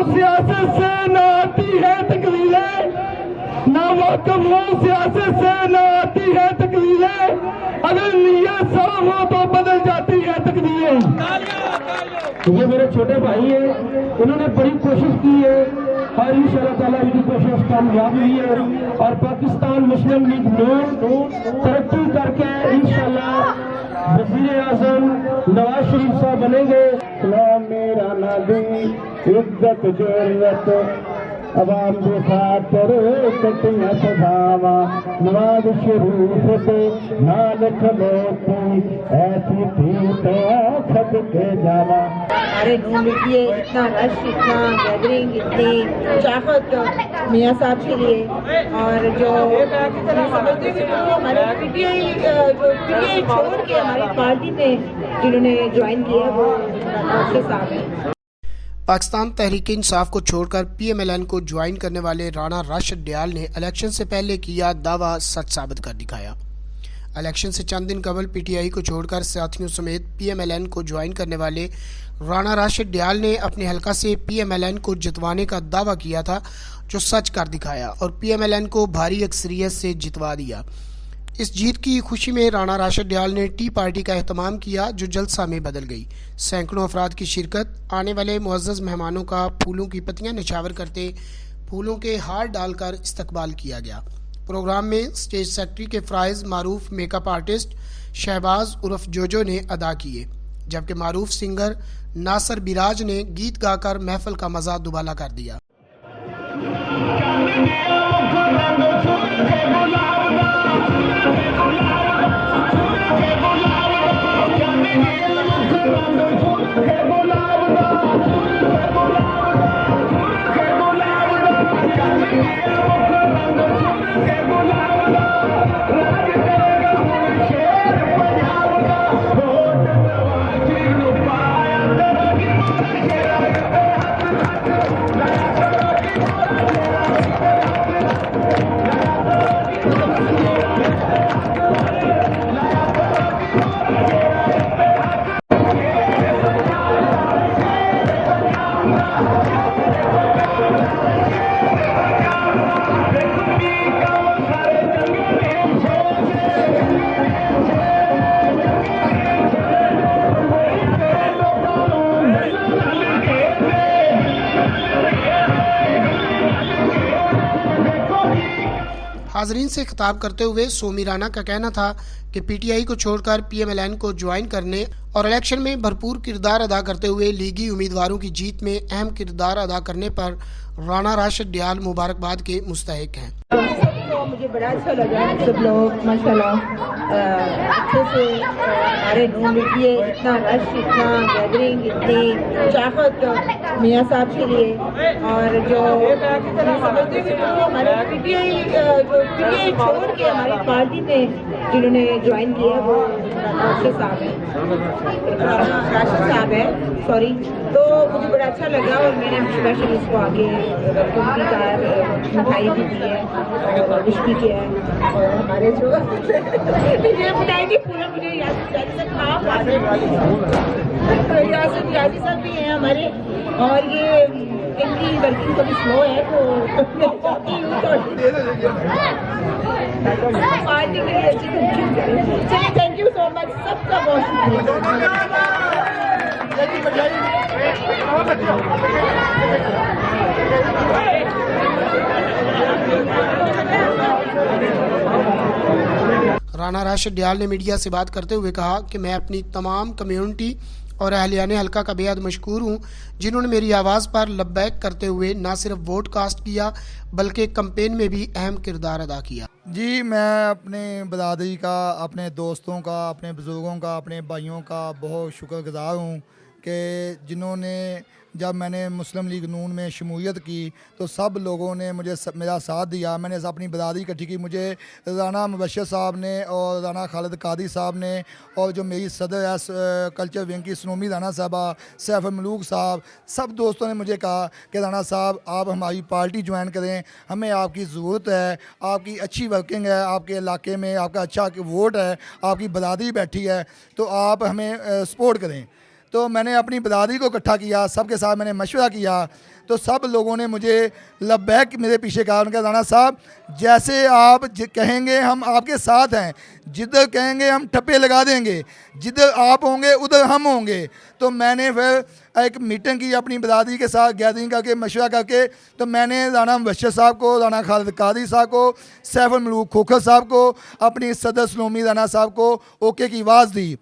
सियासत से न आती है तकलीफें, ना वाकफ सियासत से न आती है तकलीफें, अगर नीयत साफ हो तो बदल जाती है तकदीरें। ये मेरे छोटे भाई हैं, इन्होंने बड़ी कोशिश की है और इंशाअल्लाह ताला इनकी कोशिश कामयाब हुई है और पाकिस्तान मुस्लिम लीग नून तरक्की करके इंशाअल्लाह वज़ीर आज़म नवाज शरीफ साहब बनेंगे। मेरा नबी इज्जत जरूरत अवाम के खातर कटिया सजावा नवाज शरीफ से नाल खलोती ऐसी थी तो खत के जावा। हमारे नून लीजिए इतना रश, इतना गैदरिंग, इतनी चाहत मियाँ साहब के लिए, और जो समझते थे तो हमारे पीटीआई छोड़ के हमारी पार्टी में जिन्होंने ज्वाइन किया वो आपके साथ हैं। पाकिस्तान तहरीक इंसाफ को छोड़कर पीएमएलएन को ज्वाइन करने वाले राणा राशिद दयाल ने इलेक्शन से पहले किया दावा सच साबित कर दिखाया। इलेक्शन से चंद दिन कबल पीटीआई को छोड़कर साथियों समेत पीएमएलएन को ज्वाइन करने वाले राणा राशिद दयाल ने अपने हलका से पीएमएलएन को जितवाने का दावा किया था, जो सच कर दिखाया और पीएमएलएन को भारी अक्सरियत से जितवा दिया। इस जीत की खुशी में राणा राशिद दयाल ने टी पार्टी का एहतमाम किया, जो जलसा में बदल गई। सैकड़ों अफराद की शिरकत, आने वाले मुअज़्ज़ज़ मेहमानों का फूलों की पत्तियां निछावर करते फूलों के हार डालकर इस्तकबाल किया गया। प्रोग्राम में स्टेज सेक्रेटरी के फ़राइज़ मारूफ मेकअप आर्टिस्ट शहबाज उर्फ जोजो ने अदा किए, जबकि मारूफ सिंगर नासर बिराज ने गीत गाकर महफिल का मज़ा दुबाला कर दिया। हाजरीन से खिताब करते हुए सोमी राणा का कहना था कि पीटीआई को छोड़कर पीएमएलएन को ज्वाइन करने और इलेक्शन में भरपूर किरदार अदा करते हुए लीगी उम्मीदवारों की जीत में अहम किरदार अदा करने पर राणा राशिद दयाल मुबारकबाद के मुस्तहिक हैं। तो मुझे बड़ा अच्छा लगा, सब लोग माशाल्लाह अच्छे से हमारे नून लीजिए इतना रश, इतना गैदरिंग, इतनी चाहत मियाँ साहब के लिए, और जो समझते थे तो हमारे पीटीआई छोड़ के हमारी पार्टी में जिन्होंने ज्वाइन किया वो आपके साथ हैं, राशिद साहब है, सॉरी। तो मुझे बड़ा अच्छा लगा और मैंने स्पेशल इसको आगे मिठाई भी दी है और विश भी किया है। और हमारे जो मिठाई की पूरा मुझे यासी साहब भी हैं हमारे, और ये इनकी वर्किंग थोड़ी स्लो है तो पार्टी के लिए अच्छी चलिए। थैंक यू सो मच, सबका बहुत शुक्रिया। राणा राशिद दयाल ने मीडिया से बात करते हुए कहा कि मैं अपनी तमाम कम्युनिटी और अहलियाने हल्का का बेहद मशकूर हूँ, जिन्होंने मेरी आवाज़ पर लब्बैक करते हुए न सिर्फ वोट कास्ट किया बल्कि कैंपेन में भी अहम किरदार अदा किया। जी, मैं अपने बरादरी का, अपने दोस्तों का, अपने बुज़ुर्गों का, अपने भाइयों का बहुत शुक्रगुज़ार हूँ कि जिन्होंने जब मैंने मुस्लिम लीग नून में शमूलियत की तो सब लोगों ने मुझे मेरा साथ दिया। मैंने अपनी बरादरी इकट्ठी की। मुझे राना मुबशर साहब ने और राना खालिद कादी साहब ने और जो मेरी सदर है कल्चर विंग की सनोमी राना साहबा, सैफ मलूक साहब, सब दोस्तों ने मुझे कहा कि राना साहब आप हमारी पार्टी ज्वाइन करें, हमें आपकी ज़रूरत है, आपकी अच्छी वर्किंग है, आपके इलाके में आपका अच्छा वोट है, आपकी बरादरी बैठी है, तो आप हमें सपोर्ट करें। तो मैंने अपनी बरादरी को इकट्ठा किया, सबके साथ मैंने मशवरा किया, तो सब लोगों ने मुझे लब्बैक मेरे पीछे कहा। उनका राना साहब जैसे आप कहेंगे हम आपके साथ हैं, जिधर कहेंगे हम ठप्पे लगा देंगे, जिधर आप होंगे उधर हम होंगे। तो मैंने फिर एक मीटिंग की अपनी बरादरी के साथ, गैदरिंग करके मशवरा करके, तो मैंने राना मुबशर साहब को, राना खालिद कादी साहब को, सैफ मलूक खोखर साहब को, अपनी सदर सनोमी राना साहब को ओके की आवाज़ दी।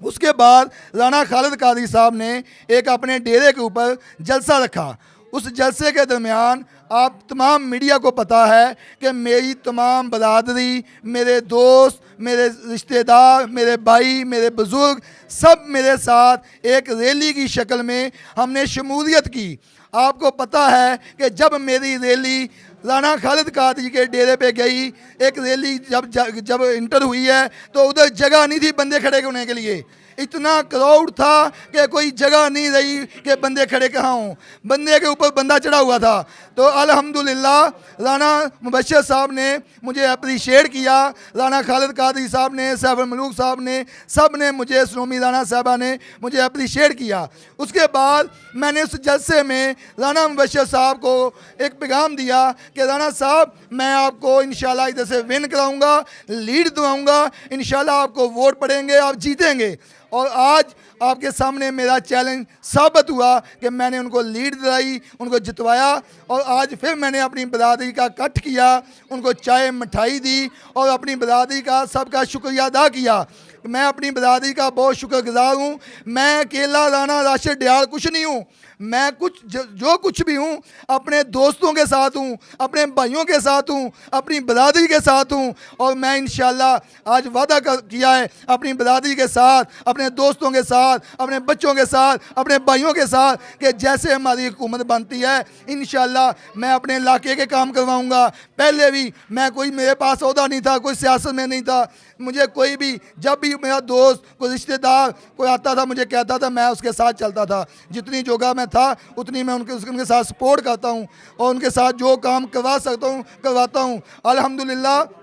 उसके बाद राना खालिद कादी साहब ने एक अपने डेरे के ऊपर जलसा रखा। उस जलसे के दरमियान आप तमाम मीडिया को पता है कि मेरी तमाम बरादरी, मेरे दोस्त, मेरे रिश्तेदार, मेरे भाई, मेरे बुज़ुर्ग सब मेरे साथ एक रैली की शक्ल में हमने शमूलियत की। आपको पता है कि जब मेरी रैली राना खालिद कादी के डेरे पे गई, एक रैली जब इंटर हुई है तो उधर जगह नहीं थी बंदे खड़े होने के लिए। इतना क्राउड था कि कोई जगह नहीं रही कि बंदे खड़े कहाँ हों, बंदे के ऊपर बंदा चढ़ा हुआ था। तो अल्हम्दुलिल्लाह राना मुबशर साहब ने मुझे अप्रिशिएट किया, राना खालिद कादी साहब ने, सैफ मलूक साहब ने, सब ने मुझे, सनोमी राना साहबा ने मुझे अप्रिशिएट किया। उसके बाद मैंने उस जलसे में राना मुबशर साहब को एक पैगाम दिया कि राना साहब मैं आपको इंशाल्लाह इधर से विन कराऊंगा, लीड दिलाऊंगा, इंशाल्लाह आपको वोट पड़ेंगे, आप जीतेंगे। और आज आपके सामने मेरा चैलेंज साबित हुआ कि मैंने उनको लीड दिलाई, उनको जितवाया, और आज फिर मैंने अपनी बरादरी का कट किया, उनको चाय मिठाई दी और अपनी बरादरी का सबका शुक्रिया अदा किया। मैं अपनी बरादरी का बहुत शुक्रगुजार हूँ। मैं अकेला राना राशिद डियाल कुछ नहीं हूँ, मैं जो कुछ भी हूँ अपने दोस्तों के साथ हूँ, अपने भाइयों के साथ हूँ, अपनी बरादरी के साथ हूँ। और मैं इंशाल्लाह आज वादा किया है अपनी बरादरी के साथ, अपने दोस्तों के साथ, अपने बच्चों के साथ, अपने भाइयों के साथ कि जैसे हमारी हुकूमत बनती है इंशाल्लाह मैं अपने इलाके के काम करवाऊँगा। पहले भी मैं कोई, मेरे पास ओहदा नहीं था, कोई सियासत में नहीं था, मुझे कोई भी, जब भी मेरा दोस्त, कोई रिश्तेदार कोई आता था मुझे कहता था, मैं उसके साथ चलता था। जितनी जगह मैं था उतनी मैं उनके साथ सपोर्ट करता हूँ और उनके साथ जो काम करवा सकता हूँ करवाता हूँ। अल्हम्दुलिल्लाह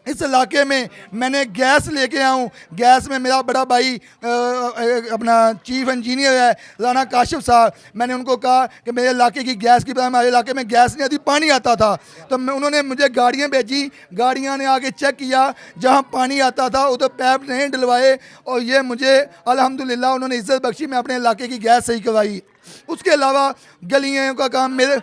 इस इलाके में मैंने गैस लेके आया हूँ। गैस में मेरा बड़ा भाई अपना चीफ इंजीनियर है राना काशिफ साहब, मैंने उनको कहा कि मेरे इलाके की गैस की, हमारे इलाके में गैस नहीं आती, पानी आता था, तो उन्होंने मुझे गाड़ियाँ भेजी, गाड़ियाँ ने आके चेक किया, जहाँ पानी आता था उधर पैप नहीं डलवाए, और ये मुझे अल्हम्दुलिल्लाह उन्होंने इज्जत बख्शी, मैं अपने इलाके की गैस सही करवाई। उसके अलावा गलियों का काम मेरे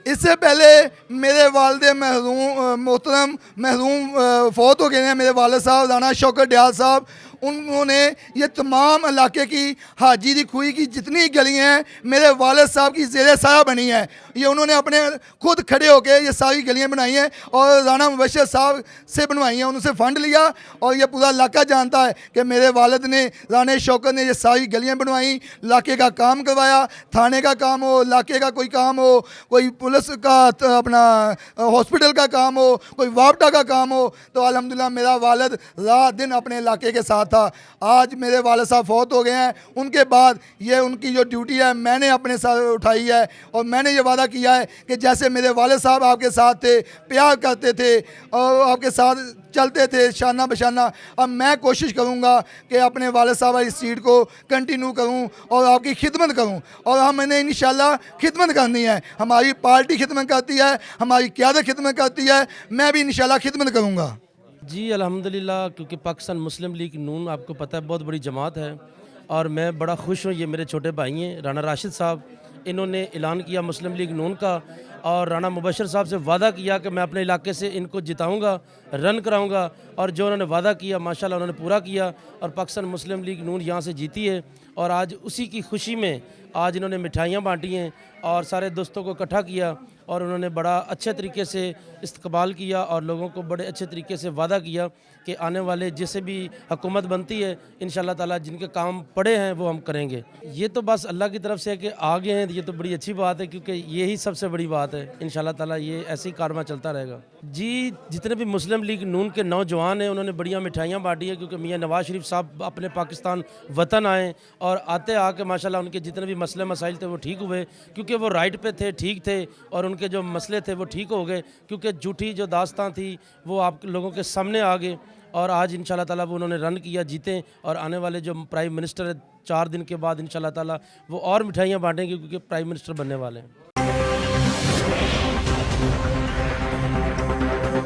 इससे पहले मेरे वालिद मोहतरम महरूम फौत हो गए हैं। मेरे वालिद साहब राना शौकत डियाल साहब, उन्होंने ये तमाम इलाके की हाजी दी खुई की जितनी गलियाँ हैं मेरे वालिद साहब की ज़ेरे साया बनी है। ये उन्होंने अपने खुद खड़े होकर ये सारी गलियाँ बनाई हैं और राना मुबशर साहब से बनवाई हैं, उनसे फ़ंड लिया। और ये पूरा इलाका जानता है कि मेरे वालिद ने, राना शौकत ने ये सारी गलियाँ बनवाई, इलाके का काम करवाया, थाने का काम हो, इलाके का कोई काम हो, कोई पुलिस का अपना हॉस्पिटल का काम हो, कोई वापटा का काम हो, तो अल्हम्दुलिल्लाह मेरा वालिद रात दिन अपने इलाके के साथ था। आज मेरे वालिद साहब फौत हो गए हैं, उनके बाद ये उनकी जो ड्यूटी है मैंने अपने साथ उठाई है और मैंने ये वादा किया है कि जैसे मेरे वालिद साहब आपके साथ थे, प्यार करते थे और आपके साथ चलते थे शाना बशाना, अब मैं कोशिश करूँगा कि अपने वालिद साहब इस सीट को कंटिन्यू करूँ और आपकी खिदमत करूँ। और हमने इंशाल्लाह खिदमत करनी है, हमारी पार्टी खिदमत करती है, हमारी क़यादत खिदमत करती है, मैं भी इंशाल्लाह खिदमत करूँगा। जी अल्हम्दुलिल्लाह, क्योंकि पाकिस्तान मुस्लिम लीग नून आपको पता है बहुत बड़ी जमात है और मैं बड़ा खुश हूँ। ये मेरे छोटे भाई हैं राना राशिद साहब इन्होंने ऐलान किया मुस्लिम लीग नून का, और राणा मुबशर साहब से वादा किया कि मैं अपने इलाके से इनको जिताऊंगा, रन कराऊंगा, और जो उन्होंने वादा किया माशाल्लाह उन्होंने पूरा किया और पाकिस्तान मुस्लिम लीग नून यहाँ से जीती है। और आज उसी की खुशी में आज इन्होंने मिठाइयाँ बांटी हैं और सारे दोस्तों को इकट्ठा किया और उन्होंने बड़ा अच्छे तरीके से इस्तकबाल किया और लोगों को बड़े अच्छे तरीके से वादा किया कि आने वाले जिसे भी हुकूमत बनती है इंशाल्लाह ताला जिनके काम पड़े हैं वो हम करेंगे। ये तो बस अल्लाह की तरफ से है कि आ गए हैं, ये तो बड़ी अच्छी बात है क्योंकि यही सबसे बड़ी बात है। इंशाल्लाह ताला ये ऐसे ही कारवां चलता रहेगा। जी, जितने भी मुस्लिम लीग नून के नौजवान हैं उन्होंने बढ़िया मिठाइयाँ बांटी है क्योंकि मियाँ नवाज शरीफ साहब अपने पाकिस्तान वतन आए और आते आके माशाल्लाह उनके जितने भी मसले मसाइल थे वो ठीक हुए क्योंकि वो राइट पे थे, ठीक थे, और उनके जो मसले थे वो ठीक हो गए क्योंकि झूठी जो दास्तां थी वो आप लोगों के सामने आ गए और आज इंशाल्लाह ताला वो उन्होंने रन किया, जीते, और आने वाले जो प्राइम मिनिस्टर है 4 दिन के बाद इंशाल्लाह ताला वो और मिठाइयाँ बांटेंगे क्योंकि प्राइम मिनिस्टर बनने वाले हैं।